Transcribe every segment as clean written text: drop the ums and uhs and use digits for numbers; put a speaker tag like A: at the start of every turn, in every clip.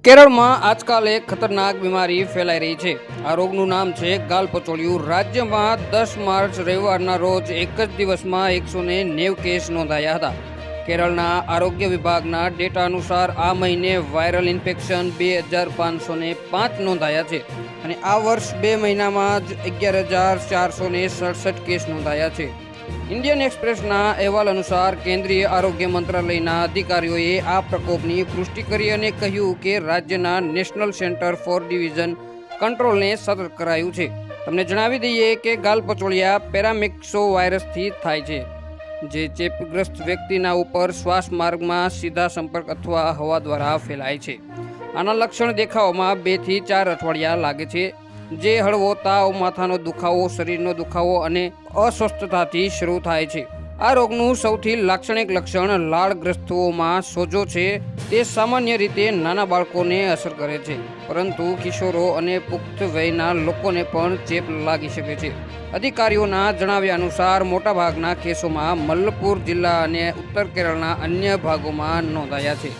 A: કેરળમાં આજકાલ એક ખતરનાક બીમારી ફેલાઈ રહી છે। આ રોગનું નામ છે ગાલપચોળિયું। રાજ્યમાં 10 માર્ચ રવિવારના રોજ એક જ દિવસમાં 190 કેસ નોંધાયા હતા। કેરળના આરોગ્ય વિભાગના ડેટા અનુસાર આ મહિને વાયરલ ઇન્ફેક્શન 2505 નોંધાયા છે અને આ વર્ષ 2 મહિનામાં જ 11,467 કેસ નોંધાયા છે। ઇન્ડિયન એક્સપ્રેસના અહેવાલ અનુસાર કેન્દ્રીય આરોગ્ય મંત્રાલયના અધિકારીઓએ આ પ્રકોપની પુષ્ટિ કરી અને કહ્યું કે રાજ્યના નેશનલ સેન્ટર ફોર ડિવીઝન કંટ્રોલને સતર્ક કરાયું છે। તમને જણાવી દઈએ કે ગાલપચોળિયા પેરામિક્સો વાયરસથી થાય છે, જે ચેપગ્રસ્ત વ્યક્તિના ઉપર શ્વાસ માર્ગમાં સીધા સંપર્ક અથવા હવા દ્વારા ફેલાય છે। આના લક્ષણ દેખાવમાં 2 થી 4 અઠવાડિયા લાગે છે, જે હળવો તાવ, માથાનો દુખાવો, શરીરનો દુખાવો અને અસ્વસ્થતાથી શરૂ થાય છે। આ રોગનું સૌથી લાક્ષણિક લક્ષણ લાળગ્રસ્તોમાં સોજો છે। તે સામાન્ય રીતે નાના બાળકોને અસર કરે છે, પરંતુ કિશોરો અને પુખ્ત વયના લોકોને પણ ચેપ લાગી શકે છે। અધિકારીઓના જણાવ્યા અનુસાર મોટાભાગના કેસોમાં મલ્લપુર જિલ્લા અને ઉત્તર કેરળના અન્ય ભાગોમાં નોંધાયા છે।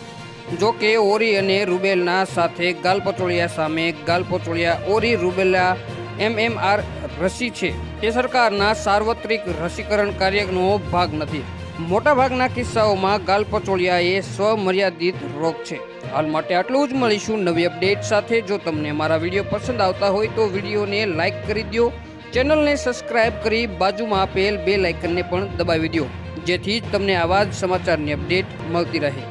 A: જો કે ઓરી અને રૂબેલના સાથે ગાલપચોળિયા સામે ગાલપચોળિયા ઓરી રૂબેલા MMR રસી છે, તે સરકારના સાર્વત્રિક રસીકરણ કાર્યનો ભાગ નથી। મોટાભાગના કિસ્સાઓમાં ગાલપચોળિયા એ સ્વમર્યાદિત રોગ છે। હાલ માટે આટલું જ, મળીશું નવી અપડેટ સાથે। જો તમને મારા વિડીયો પસંદ આવતા હોય તો વિડીયોને લાઇક કરી દો, ચેનલને સબસ્ક્રાઇબ કરી બાજુમાં આપેલ બેલ આઇકનને પણ દબાવી દો, જેથી તમને આવા જ સમાચારની અપડેટ મળતી રહે।